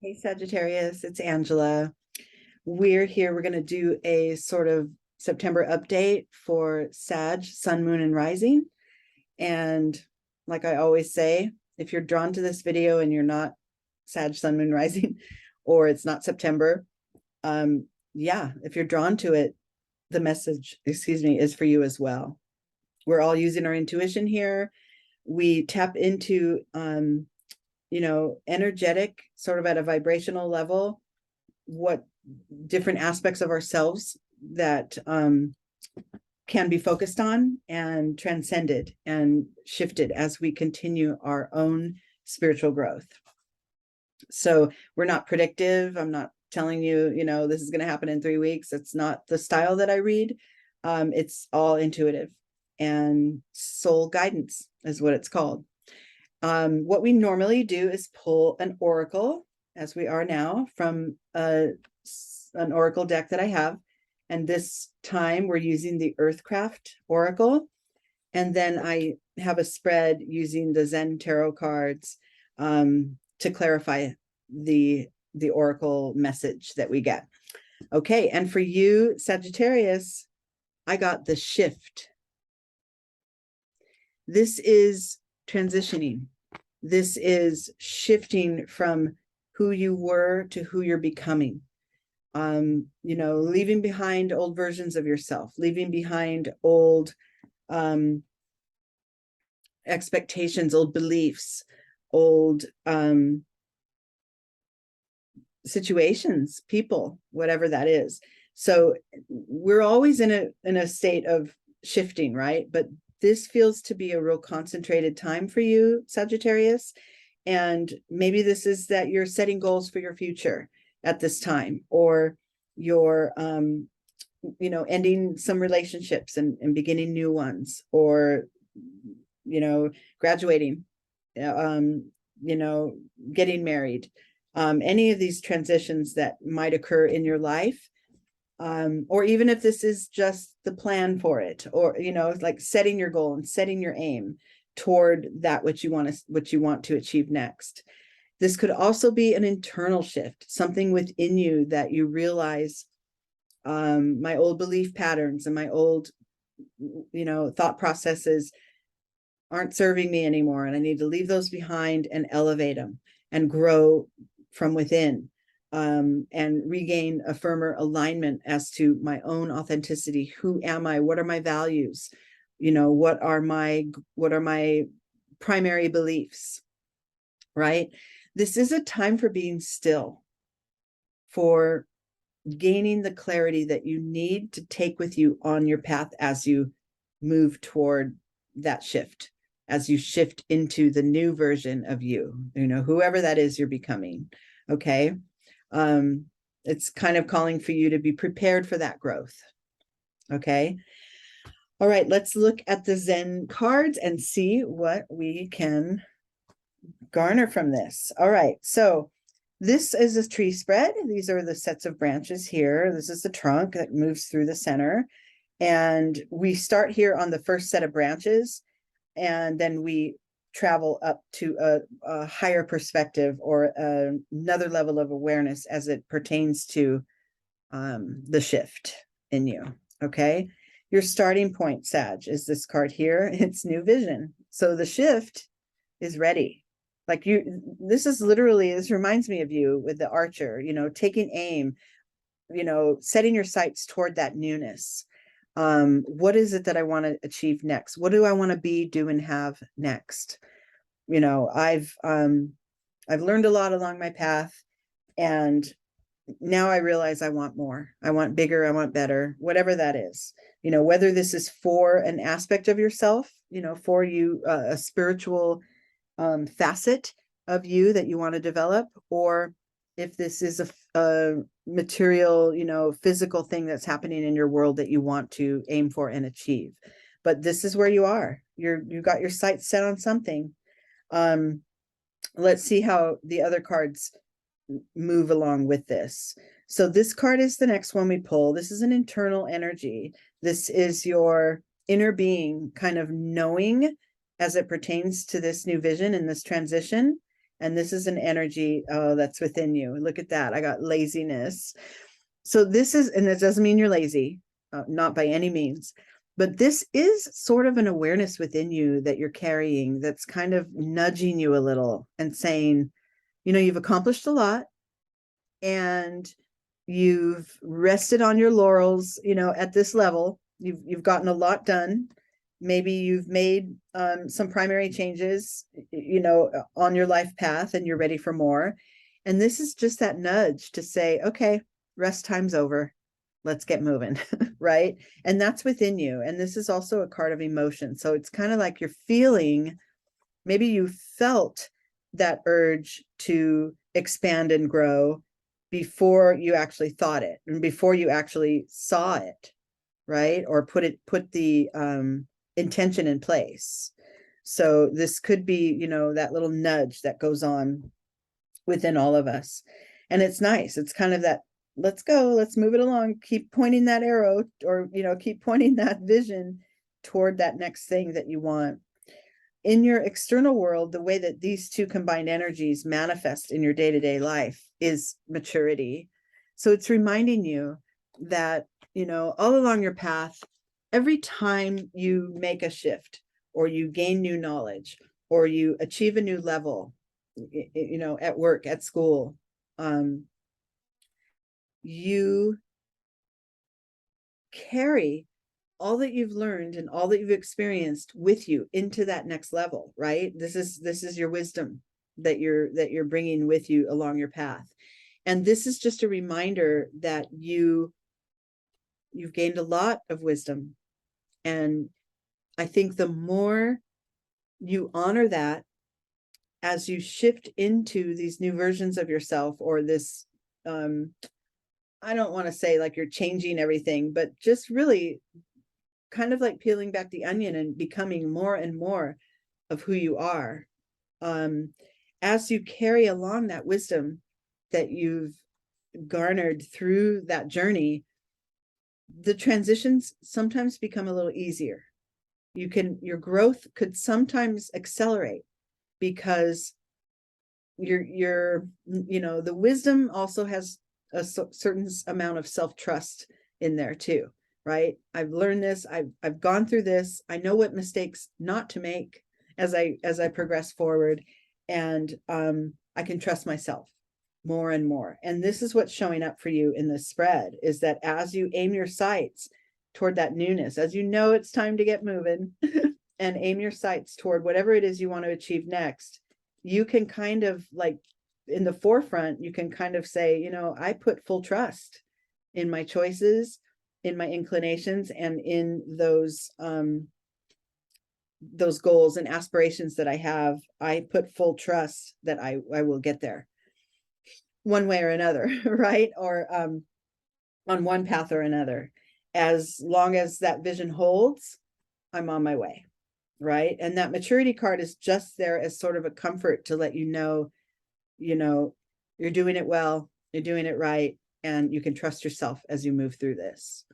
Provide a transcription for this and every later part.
Hey Sagittarius, it's Angela. We're here. We're going to do a sort of September update for Sag, Sun, Moon, and Rising. And like I always say, if you're drawn to this video and you're not Sag, Sun, Moon, Rising, or it's not September, yeah, if you're drawn to it, the message, is for you as well. We're all using our intuition here. We tap into energetic, sort of at a vibrational level, what different aspects of ourselves that can be focused on and transcended and shifted as we continue our own spiritual growth. So we're not predictive. I'm not telling you, this is going to happen in 3 weeks. It's not the style that I read. It's all intuitive, and soul guidance is what it's called. What we normally do is pull an oracle, as we are now, from an oracle deck that I have. And this time we're using the Earthcraft oracle. And then I have a spread using the Zen Tarot cards to clarify the oracle message that we get. Okay, and for you, Sagittarius, I got the shift. This is transitioning. This is shifting from who you were to who you're becoming. Leaving behind old versions of yourself, leaving behind old expectations, old beliefs, old situations, people, whatever that is. So we're always in a state of shifting, right? But this feels to be a real concentrated time for you, Sagittarius. And maybe this is that you're setting goals for your future at this time, or you're, ending some relationships and beginning new ones, or, graduating, getting married, any of these transitions that might occur in your life. Or even if this is just the plan for it, or, like setting your goal and setting your aim toward that which you want to achieve next. This could also be an internal shift, something within you that you realize, my old belief patterns and my old, thought processes aren't serving me anymore. And I need to leave those behind and elevate them and grow from within. And regain a firmer alignment as to my own authenticity. Who am I? What are my values? What are my primary beliefs, right? This is a time for being still, for gaining the clarity that you need to take with you on your path as you move toward that shift, as you shift into the new version of you, whoever that is you're becoming. Okay. It's kind of calling for you to be prepared for that growth. Okay. All right, let's look at the Zen cards and see what we can garner from this. All right, so this is a tree spread. These are the sets of branches here. This is the trunk that moves through the center. And we start here on the first set of branches, and then we travel up to a higher perspective, or another level of awareness as it pertains to the shift in you. Okay, your starting point, Sag, is this card here. It's new vision. So the shift is ready. Like this reminds me of you with the archer, taking aim, setting your sights toward that newness. What is it that I want to achieve next? What do I want to be, do, and have next? I've learned a lot along my path, and now I realize I want more. I want bigger. I want better, whatever that is. Whether this is for an aspect of yourself, for you, a spiritual facet of you that you want to develop, or if this is a material, physical thing that's happening in your world that you want to aim for and achieve. But this is where you are. You got your sights set on something. Let's see how the other cards move along with this. So this card is the next one we pull. This is an internal energy. This is your inner being kind of knowing as it pertains to this new vision and this transition. And this is an energy, oh, that's within you. Look at that. I got laziness. So this is, and it doesn't mean you're lazy, not by any means, but this is sort of an awareness within you that you're carrying that's kind of nudging you a little and saying, you know, you've accomplished a lot and you've rested on your laurels, you know, at this level. You've gotten a lot done. Maybe you've made some primary changes, you know, on your life path, and you're ready for more. And this is just that nudge to say, okay, rest time's over. Let's get moving, right? And that's within you. And this is also a card of emotion. So it's kind of like you're feeling, maybe you felt that urge to expand and grow before you actually thought it and before you actually saw it, right? Or put the intention in place. So this could be, you know, that little nudge that goes on within all of us. And it's nice. It's kind of that, let's go, let's move it along. Keep pointing that arrow, or, you know, keep pointing that vision toward that next thing that you want. In your external world, the way that these two combined energies manifest in your day-to-day life is maturity. So it's reminding you that, you know, all along your path, every time you make a shift or you gain new knowledge or you achieve a new level, you know, at work, at school, you carry all that you've learned and all that you've experienced with you into that next level, right? This is your wisdom that you're bringing with you along your path. And this is just a reminder that you've gained a lot of wisdom. And I think the more you honor that as you shift into these new versions of yourself, or this, I don't want to say like you're changing everything, but just really kind of like peeling back the onion and becoming more and more of who you are. As you carry along that wisdom that you've garnered through that journey, the transitions sometimes become a little easier. Your growth could sometimes accelerate because you know, the wisdom also has a certain amount of self-trust in there too, right? I've learned this, I've gone through this, I know what mistakes not to make as I progress forward, and I can trust myself more and more. And this is what's showing up for you in this spread, is that as you aim your sights toward that newness, as you know it's time to get moving and aim your sights toward whatever it is you want to achieve next, you can kind of like in the forefront, you can kind of say, you know, I put full trust in my choices, in my inclinations, and in those goals and aspirations that I have. I put full trust that I will get there one way or another, right? Or on one path or another. As long as that vision holds, I'm on my way, right? And that maturity card is just there as sort of a comfort to let you know, you're doing it well, you're doing it right, and you can trust yourself as you move through this.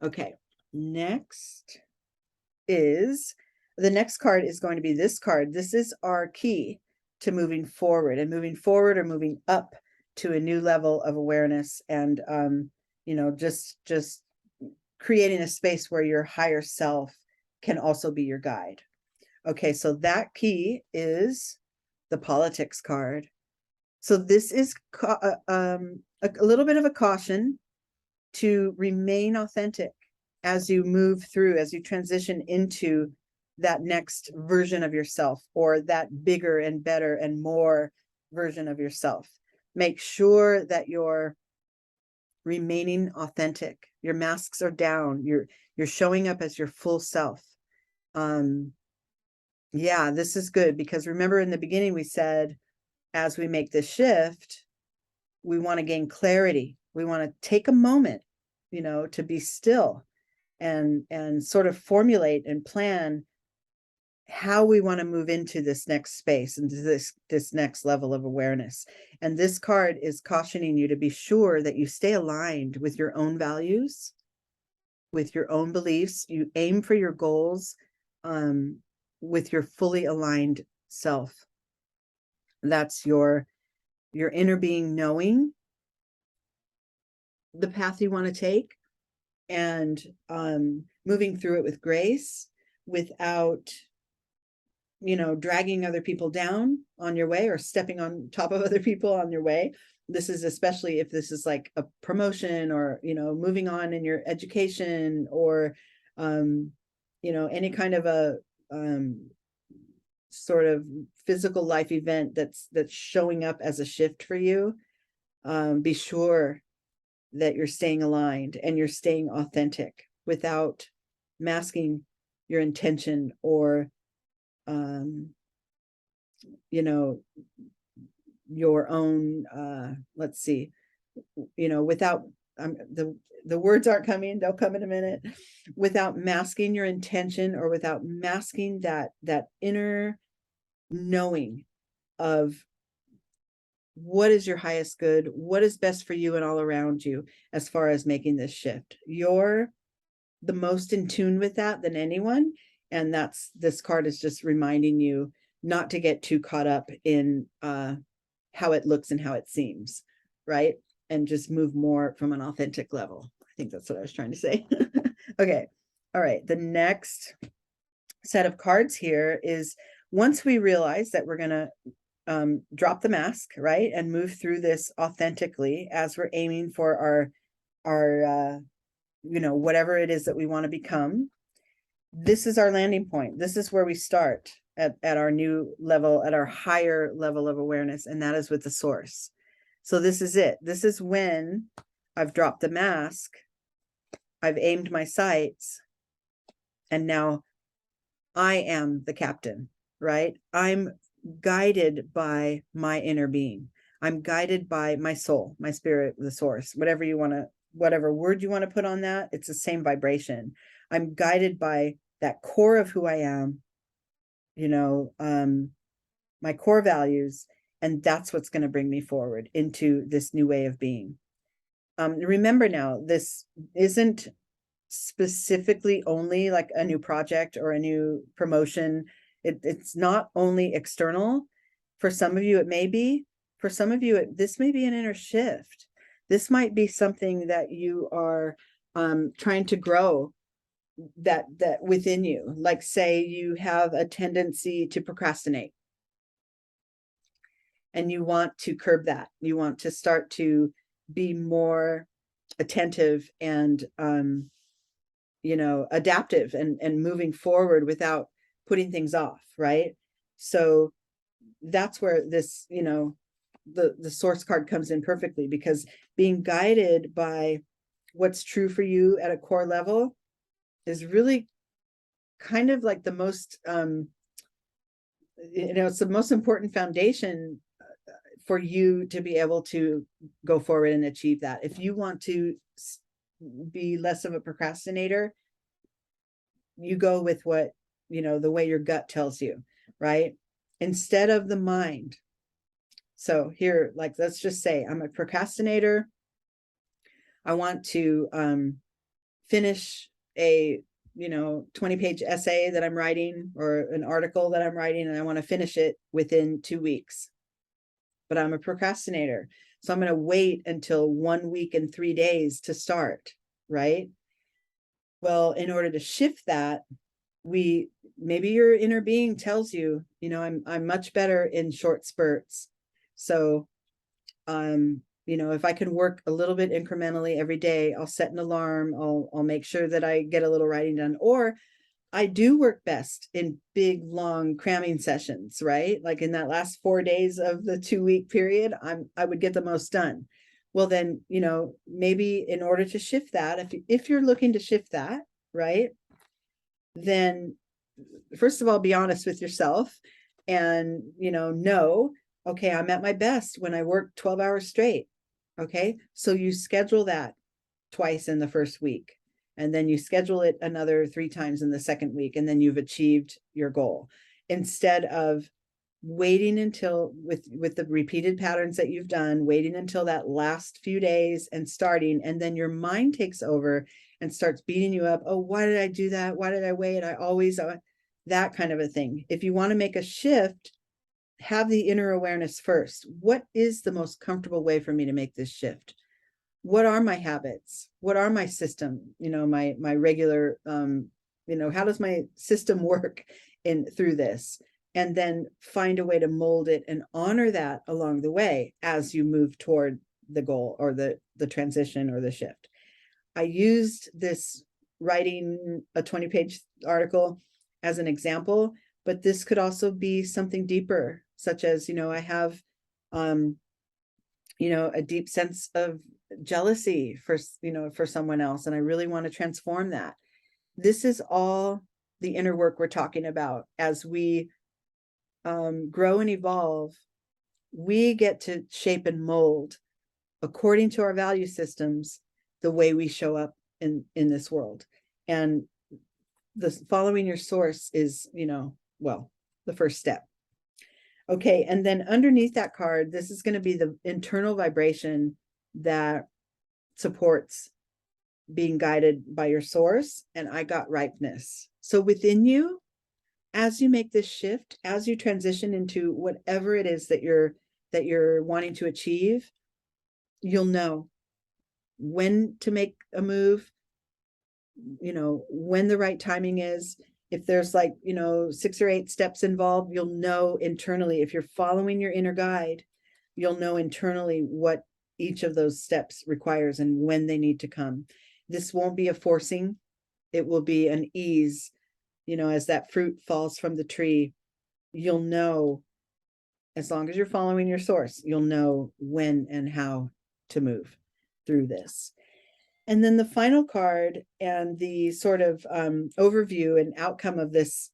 Okay, next is, the next card is going to be this card. This is our key to moving forward, and moving forward or moving up to a new level of awareness, and you know, just creating a space where your higher self can also be your guide. Okay, so that key is the politics card. So this is a little bit of a caution to remain authentic as you move through, as you transition into that next version of yourself, or that bigger and better and more version of yourself. Make sure that you're remaining authentic. Your masks are down. You're showing up as your full self. Yeah, this is good, because remember in the beginning we said, as we make this shift, we want to gain clarity. We want to take a moment, you know, to be still and sort of formulate and plan how we want to move into this next space, into this next level of awareness. And this card is cautioning you to be sure that you stay aligned with your own values, with your own beliefs. You aim for your goals with your fully aligned self. That's your inner being knowing the path you want to take, and moving through it with grace, without, dragging other people down on your way or stepping on top of other people on your way. This is especially if this is like a promotion, or, moving on in your education, or, any kind of a sort of physical life event that's showing up as a shift for you. Be sure that you're staying aligned and you're staying authentic without masking your intention, or your own let's see, without the words aren't coming, they'll come in a minute, without masking your intention, or without masking that inner knowing of what is your highest good, what is best for you and all around you as far as making this shift. You're the most in tune with that than anyone. And this card is just reminding you not to get too caught up in how it looks and how it seems, right? And just move more from an authentic level. I think that's what I was trying to say. Okay. All right. The next set of cards here is, once we realize that we're going to drop the mask, right, and move through this authentically as we're aiming for our whatever it is that we want to become, this is our landing point. This is where we start at our new level, at our higher level of awareness, and that is with the source. So this is it. This is when I've dropped the mask, I've aimed my sights, and now I am the captain, right? I'm guided by my inner being. I'm guided by my soul, my spirit, the source, whatever word you want to put on that, it's the same vibration. I'm guided by that core of who I am, my core values, and that's what's going to bring me forward into this new way of being. Remember now, this isn't specifically only like a new project or a new promotion. It's not only external. For some of you, it may be. For some of you, this may be an inner shift. This might be something that you are trying to grow that within you. Like, say you have a tendency to procrastinate and you want to curb that. You want to start to be more attentive and adaptive and moving forward without putting things off, right? So that's where this, the source card comes in perfectly, because being guided by what's true for you at a core level is really kind of like the most, it's the most important foundation for you to be able to go forward and achieve that. If you want to be less of a procrastinator, you go with what, the way your gut tells you, right? Instead of the mind. So here, like, let's just say I'm a procrastinator. I want to finish a 20-page essay that I'm writing, or an article that I'm writing, and I want to finish it within 2 weeks. But I'm a procrastinator. So I'm going to wait until 1 week and 3 days to start, right? Well, in order to shift that, maybe your inner being tells you, I'm much better in short spurts. So, if I can work a little bit incrementally every day, I'll set an alarm. I'll make sure that I get a little writing done. Or I do work best in big, long cramming sessions, right? Like in that last 4 days of the 2-week period, I would get the most done. Well, then, maybe in order to shift that, if you're looking to shift that, right, then first of all, be honest with yourself and, know, okay, I'm at my best when I work 12 hours straight. Okay. So you schedule that twice in the first week, and then you schedule it another 3 times in the second week, and then you've achieved your goal, instead of waiting until with the repeated patterns that you've done, waiting until that last few days and starting, and then your mind takes over and starts beating you up. Oh, why did I do that? Why did I wait? I always, that kind of a thing. If you want to make a shift, have the inner awareness first. What is the most comfortable way for me to make this shift? What are my habits? What are my system? My regular, how does my system work through this? And then find a way to mold it and honor that along the way as you move toward the goal or the transition or the shift. I used this writing a 20-page article as an example, but this could also be something deeper, such as, I have, a deep sense of jealousy for someone else, and I really want to transform that. This is all the inner work we're talking about. As we grow and evolve, we get to shape and mold according to our value systems the way we show up in this world. And the following your source is, the first step. Okay, and then underneath that card, this is going to be the internal vibration that supports being guided by your source. And I got ripeness. So within you, as you make this shift, as you transition into whatever it is that you're wanting to achieve, you'll know when to make a move, when the right timing is. If there's 6 or 8 steps involved, you'll know internally. If you're following your inner guide, you'll know internally what each of those steps requires and when they need to come. This won't be a forcing. It will be an ease. As that fruit falls from the tree, you'll know, as long as you're following your source, you'll know when and how to move through this. And then the final card and the sort of overview and outcome of this,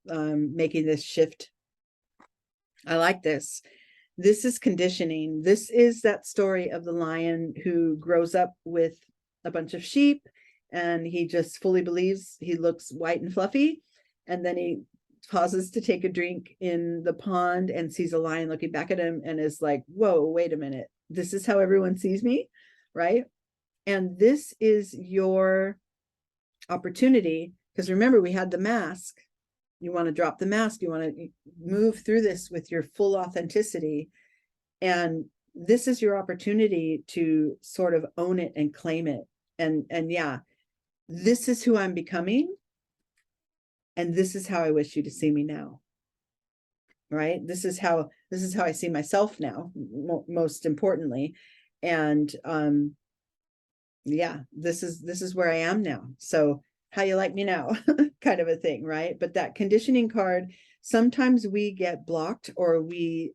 making this shift. I like this. This is conditioning. This is that story of the lion who grows up with a bunch of sheep, and he just fully believes he looks white and fluffy. And then he pauses to take a drink in the pond and sees a lion looking back at him and is like, whoa, wait a minute. This is how everyone sees me, right? And this is your opportunity, because remember, we had the mask. You want to drop the mask. You want to move through this with your full authenticity. And this is your opportunity to sort of own it and claim it. And yeah, this is who I'm becoming. And this is how I wish you to see me now. Right? This is how I see myself now, most importantly. And yeah, this is where I am now. So how you like me now, kind of a thing, right? But that conditioning card, sometimes we get blocked or we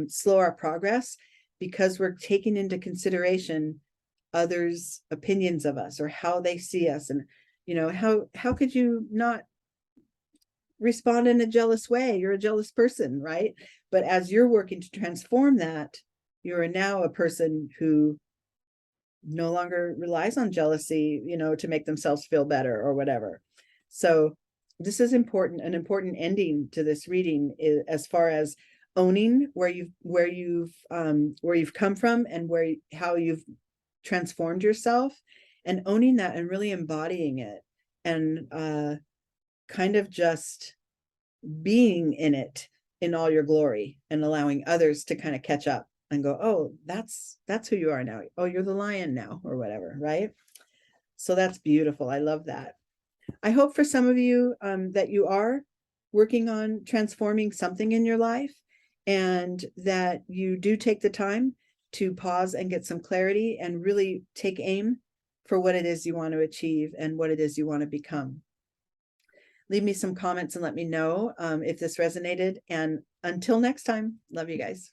slow our progress because we're taking into consideration others' opinions of us or how they see us. And, how could you not respond in a jealous way? You're a jealous person, right? But as you're working to transform that, you are now a person who no longer relies on jealousy, to make themselves feel better or whatever. So this is important, an important ending to this reading, as far as owning where you've come from and how you've transformed yourself, and owning that and really embodying it, and kind of just being in it in all your glory, and allowing others to kind of catch up and go, oh, that's who you are now. Oh, you're the lion now, or whatever, right? So that's beautiful. I love that. I hope for some of you that you are working on transforming something in your life, and that you do take the time to pause and get some clarity and really take aim for what it is you want to achieve and what it is you want to become. Leave me some comments and let me know if this resonated. And until next time, love you guys.